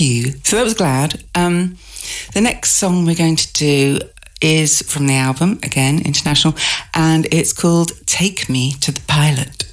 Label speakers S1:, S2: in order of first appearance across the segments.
S1: you. So that was Glad. The next song we're going to do is from the album, again, International, and it's called Take Me to the Pilot.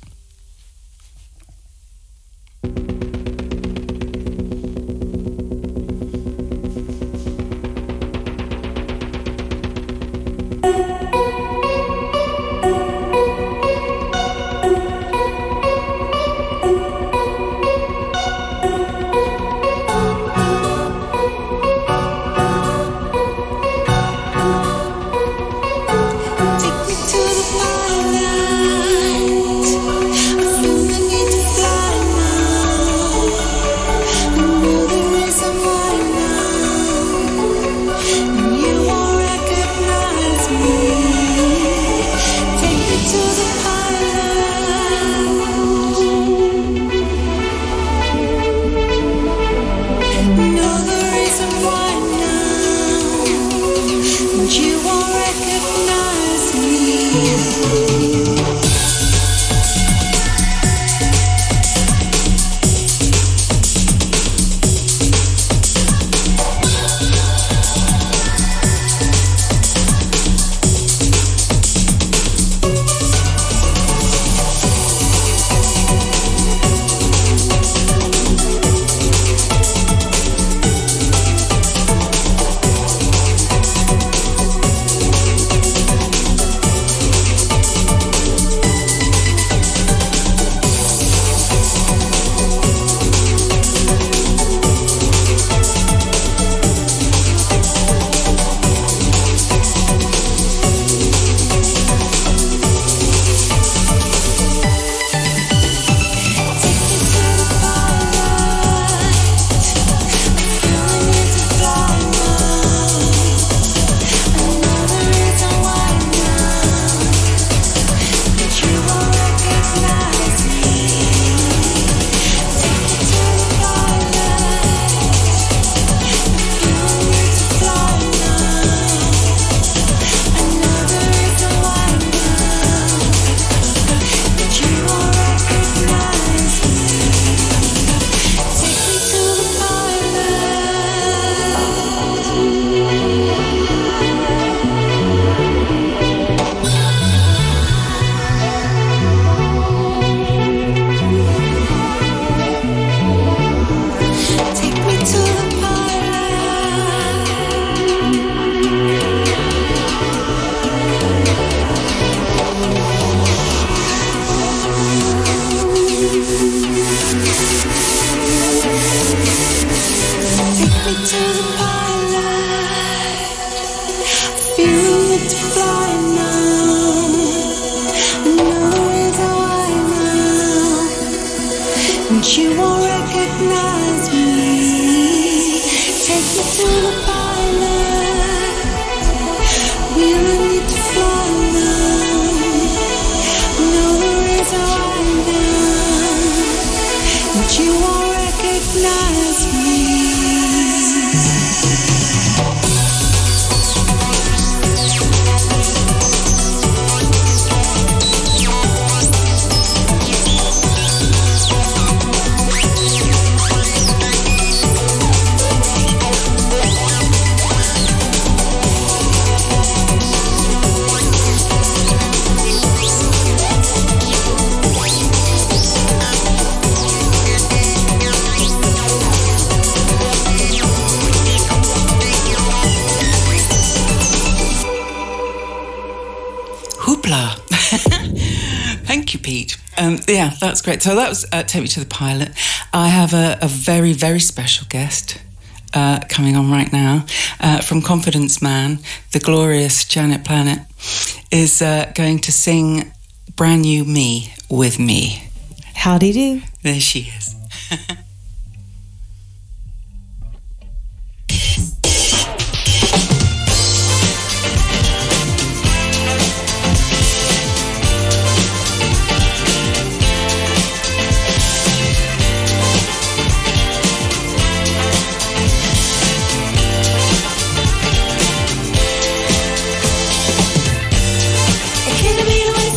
S1: Yeah, that's great. So that was Take Me to the Pilot. I have a very, very special guest coming on right now from Confidence Man. The glorious Janet Planet is going to sing Brand New Me with me.
S2: Howdy do.
S1: There she is.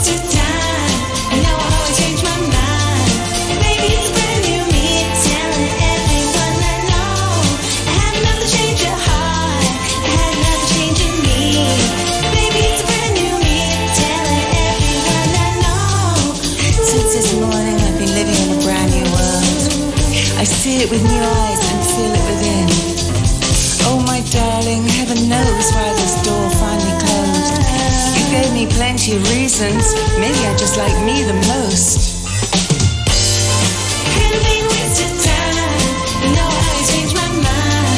S3: Time, you know I always change my mind. Maybe it's brand new me.
S1: never knows why this door finally closed. You gave me plenty of reasons. Maybe I just like me the most. Couldn't be wasted time. You know I changed my mind.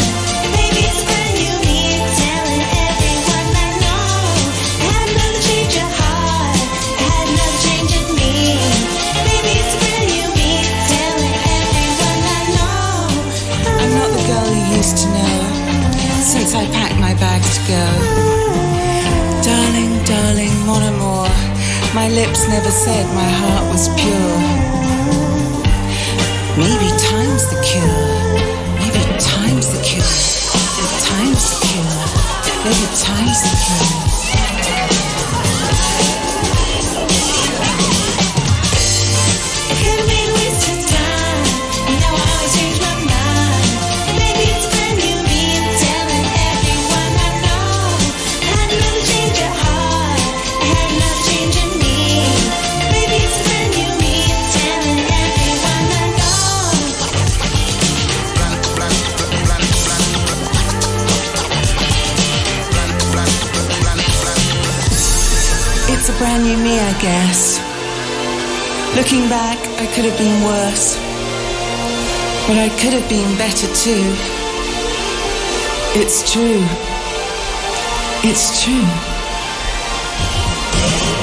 S1: Maybe it's brand new me telling everyone I know. I had another change of heart. I had another change in me. Maybe it's brand new me telling everyone I know. I'm not the girl you used to know. Since I packed my bags to go. Darling, darling, more and more. My lips never said my heart was pure. Maybe time's the cure. Maybe time's the cure. Time's the cure. Maybe time's the cure. It couldn't be wasted time. You know I always change my mind. Maybe it's brand new me telling everyone I know. I had another change of heart. I had another change in me. Maybe it's brand new me telling everyone I know. It's a brand new me, I guess. Looking back, I could have been worse. But I could have been better too. It's true. It's true.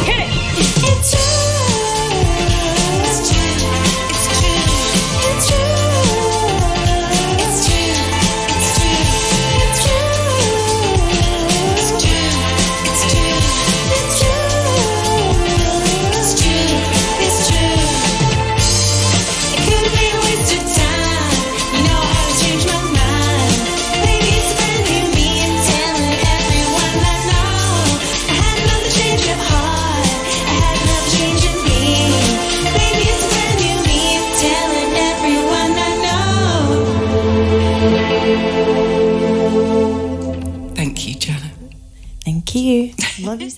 S1: Hit it! It's true. It's true. It's true. It's true. It's true. It's true. It's true. It's true. It's true. It's true. It's true. It could be a waste of time. You know how to change my mind. Maybe it's brand new me and telling everyone I know. I had another change of heart. I had another change in me. Maybe it's brand new me and telling everyone I know. Thank you, Janet.
S2: Thank you. Love you.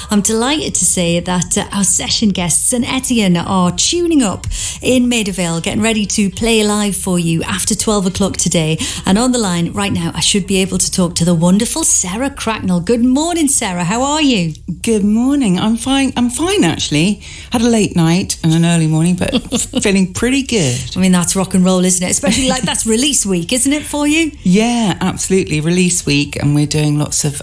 S2: I'm delighted to say that our session guests and Etienne are tuning up in Maida Vale, getting ready to play live for you after 12 o'clock today. And on the line right now, I should be able to talk to the wonderful Sarah Cracknell. Good morning, Sarah. How are you?
S1: Good morning. I'm fine. I'm fine, actually. Had a late night and an early morning, but feeling pretty good.
S2: I mean, that's rock and roll, isn't it? Especially like that's release week, isn't it, for you?
S1: Yeah, absolutely. Release week, and we're doing lots of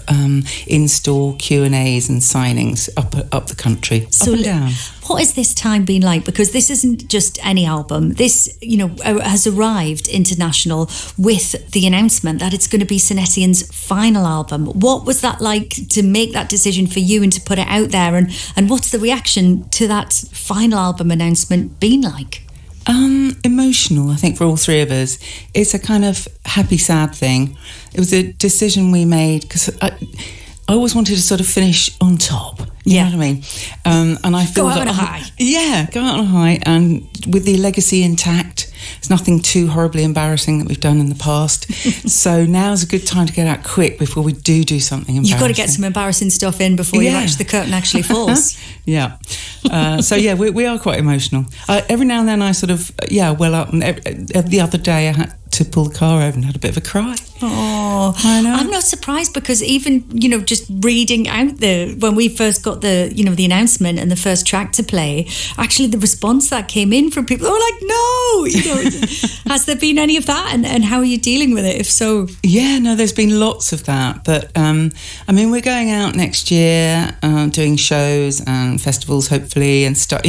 S1: in-store Q&As and signings up the country,
S2: So
S1: up and down.
S2: What has this time been like? Because this isn't just any album. This, has arrived international with the announcement that it's going to be St. Etienne's final album. What was that like to make that decision for you and to put it out there? And what's the reaction to that final album announcement been like?
S1: Emotional, I think, for all three of us. It's a kind of happy, sad thing. It was a decision we made because I always wanted to sort of finish on top. You know what I mean? And I feel
S2: go out on a high.
S1: Yeah, go out on a high, and with the legacy intact. It's nothing too horribly embarrassing that we've done in the past. So now's a good time to get out quick before we do something embarrassing.
S2: You've got to get some embarrassing stuff in before the curtain actually falls.
S1: Yeah. We are quite emotional. Every now and then I sort of, well up. And the other day I had to pull the car over and had a bit of a cry.
S2: Oh,
S1: I know.
S2: I'm not surprised because even, just reading out when we first got the announcement and the first track to play, actually the response that came in from people, they were like, no, has there been any of that? And how are you dealing with it, if so?
S1: Yeah, no, there's been lots of that. But, we're going out next year, doing shows and festivals, hopefully, and stuff,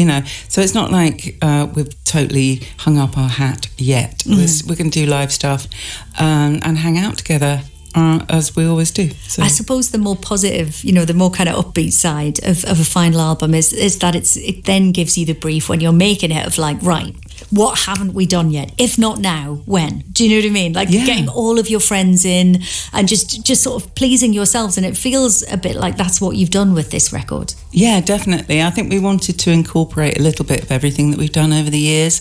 S1: So it's not like we've totally hung up our hat yet. We're going to do live stuff and hang out together as we always do. So.
S2: I suppose the more positive, the more kind of upbeat side of a final album is that it then gives you the brief when you're making it of like, right, what haven't we done yet? If not now, when? Do you know what I mean? Like getting all of your friends in and just sort of pleasing yourselves. And it feels a bit like that's what you've done with this record.
S1: Yeah, definitely. I think we wanted to incorporate a little bit of everything that we've done over the years.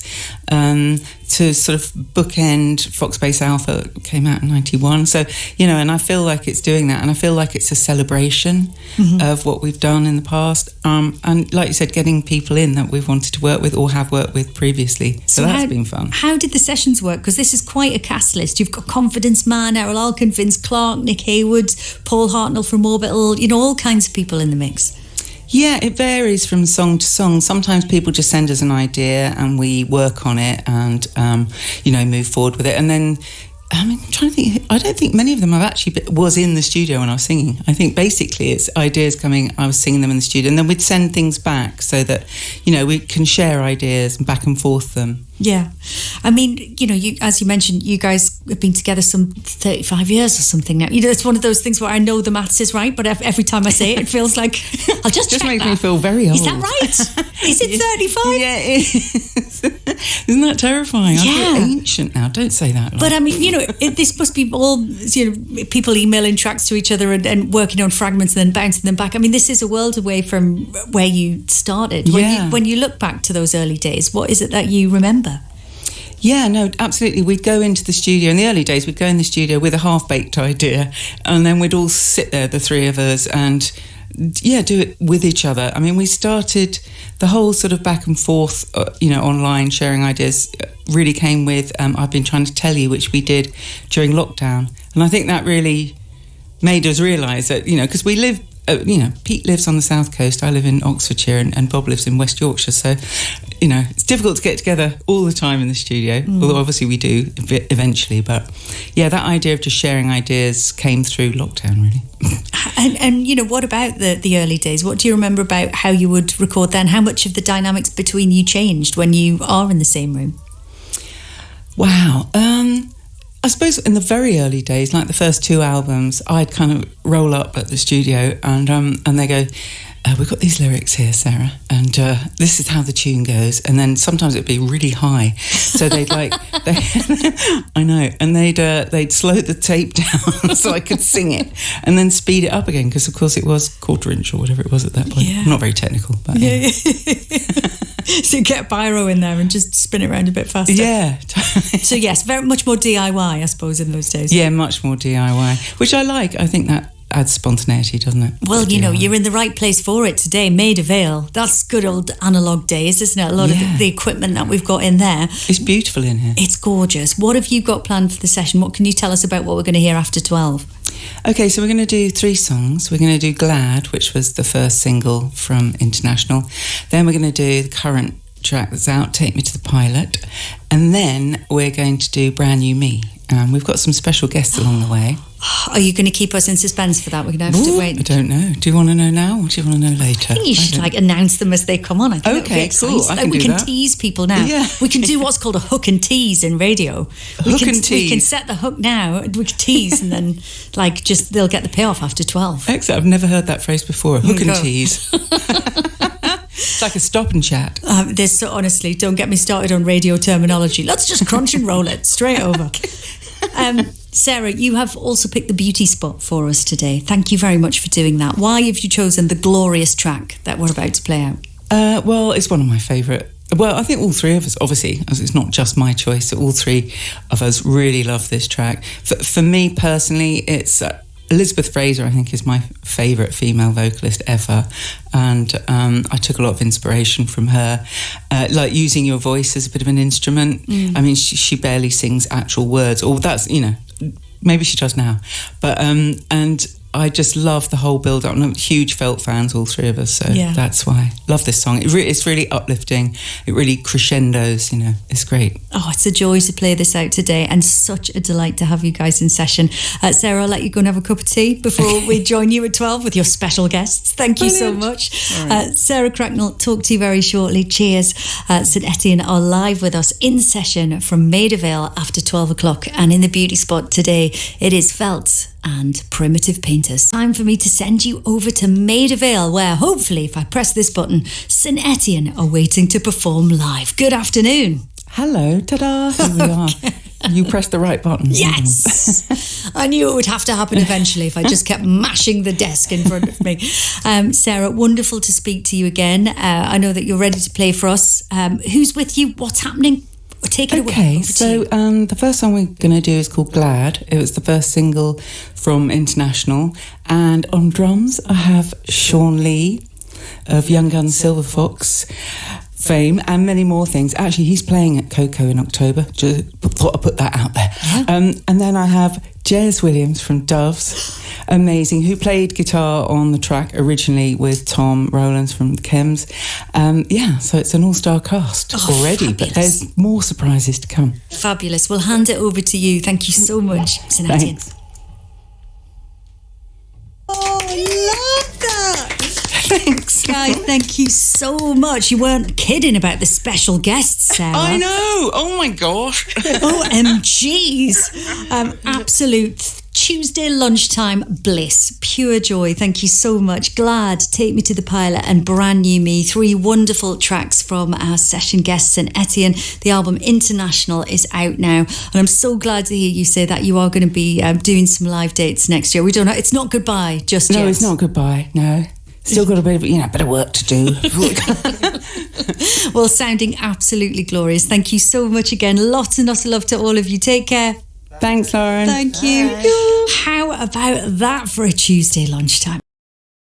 S1: to sort of bookend Fox Base Alpha came out in 91. So, and I feel like it's doing that, and I feel like it's a celebration of what we've done in the past. And like you said, getting people in that we've wanted to work with or have worked with previously. So that's been fun.
S2: How did the sessions work? Because this is quite a cast list. You've got Confidence Man, Errol Alkin, Vince Clarke, Nick Haywood, Paul Hartnell from Orbital, all kinds of people in the mix.
S1: Yeah, it varies from song to song. Sometimes people just send us an idea and we work on it and, move forward with it. And then, I'm trying to think, I don't think many of them was in the studio when I was singing. I think basically it's ideas coming, I was singing them in the studio, and then we'd send things back so that, we can share ideas and back and forth them.
S2: Yeah. You, as you mentioned, you guys have been together some 35 years or something now. It's one of those things where I know the maths is right, but every time I say it, it feels like I'll just check
S1: makes
S2: that.
S1: me feel very old.
S2: Is that right? Is it 35?
S1: Yeah, it is. Isn't that terrifying? I feel ancient now. Don't say that.
S2: But this must be all, people emailing tracks to each other and working on fragments and then bouncing them back. This is a world away from where you started. When you look back to those early days, what is it that you remember?
S1: Yeah, no, absolutely. We'd go into the studio in the early days. We'd go in the studio with a half-baked idea, and then we'd all sit there, the three of us, and do it with each other. We started the whole sort of back and forth, online sharing ideas. Really came with I've Been Trying to Tell You, which we did during lockdown, and I think that really made us realise that because we live. Pete lives on the south coast, I live in Oxfordshire, and Bob lives in West Yorkshire, so it's difficult to get together all the time in the studio, although obviously we do eventually. But that idea of just sharing ideas came through lockdown, really.
S2: And what about the early days? What do you remember about how you would record then? How much of the dynamics between you changed when you are in the same room?
S1: Wow. I suppose in the very early days, like the first two albums, I'd kind of roll up at the studio and they go, we've got these lyrics here, Sarah, and this is how the tune goes. And then sometimes it'd be really high, so they'd I know, and they'd slow the tape down so I could sing it, and then speed it up again because of course it was quarter inch or whatever it was at that point. Yeah. Not very technical, but yeah.
S2: So you get a biro in there and just spin it around a bit faster.
S1: Yeah.
S2: So yes, very much more DIY, I suppose, in those days.
S1: Yeah, much more DIY, which I like. I think that adds spontaneity, doesn't it?
S2: Well, you're in the right place for it today. Maida Vale, that's good old analogue days, isn't it? A lot of the equipment that we've got in there.
S1: It's beautiful in here.
S2: It's gorgeous. What have you got planned for the session? What can you tell us about what we're going to hear after 12?
S1: Okay, so we're going to do 3 songs. We're going to do Glad, which was the first single from International. Then we're going to do the current track that's out, Take Me to the Pilot. And then we're going to do Brand New Me. We've got some special guests along the way.
S2: Are you going to keep us in suspense for that? We're going to have to wait.
S1: I don't know. Do you want to know now or do you want to know later?
S2: I think you should announce them as they come on. I think
S1: okay, cool.
S2: We can tease people now. Yeah. We can do what's called a hook and tease in radio. We can set the hook now. We can tease and then they'll get the payoff after 12.
S1: Excellent. I've never heard that phrase before. Hook and tease. It's like a stop and chat.
S2: Honestly, don't get me started on radio terminology. Let's just crunch and roll it straight over. Sarah, you have also picked the beauty spot for us today. Thank you very much for doing that. Why have you chosen the glorious track that we're about to play out?
S1: Well, it's one of my favourite. Well, I think all three of us, obviously, as it's not just my choice, all three of us really love this track. For me personally, it's Elizabeth Fraser, I think, is my favourite female vocalist ever, and I took a lot of inspiration from her, like using your voice as a bit of an instrument. She barely sings actual words, or that's, maybe she does now, but and I just love the whole build-up. I'm huge Felt fans, all three of us, so that's why I love this song. It's really uplifting. It really crescendos, it's great.
S2: Oh, it's a joy to play this out today, and such a delight to have you guys in session. Sarah, I'll let you go and have a cup of tea before we join you at 12 with your special guests. Thank you so much. Right. Sarah Cracknell, talk to you very shortly. Cheers. St Etienne are live with us in session from Maida Vale after 12 o'clock, and in the beauty spot today, it is Felt and Primitive Painters. Time for me to send you over to Maida Vale, where hopefully, if I press this button, St Etienne are waiting to perform live. Good afternoon.
S1: Hello, ta-da, here we are. You pressed the right button.
S2: Yes. I knew it would have to happen eventually if I just kept mashing the desk in front of me. Sarah, wonderful to speak to you again. I know that you're ready to play for us. Who's with you? What's happening? Take it away.
S1: Okay, so the first song we're going to do is called Glad. It was the first single from International. And on drums, I have Sean Lee of Young Guns Silver Fox fame and many more things. Actually, he's playing at Coco in October. Just thought I'd put that out there. Yeah. And then I have Jez Williams from Doves, amazing, who played guitar on the track originally with Tom Rowlands from the Chems. So it's an all-star cast already,
S2: fabulous.
S1: But there's more surprises to come.
S2: Fabulous. We'll hand it over to you. Thank you so much, Etienne.
S1: Thanks.
S2: Oh, I love that.
S1: Thanks.
S2: Guys, thank you so much. You weren't kidding about the special guests, Sarah.
S1: I know. Oh, my gosh.
S2: OMGs. Absolute Tuesday lunchtime bliss. Pure joy. Thank you so much. Glad, Take Me to the Pilot and Brand New Me. 3 wonderful tracks from our session guests and Etienne. The album International is out now. And I'm so glad to hear you say that you are going to be doing some live dates next year. We don't know. It's not goodbye just yet.
S1: No, it's not goodbye. No. Still got a bit of work to do.
S2: Well, sounding absolutely glorious. Thank you so much again. Lots and lots of love to all of you. Take care.
S1: Thanks, Lauren.
S2: Thank you. How about that for a Tuesday lunchtime?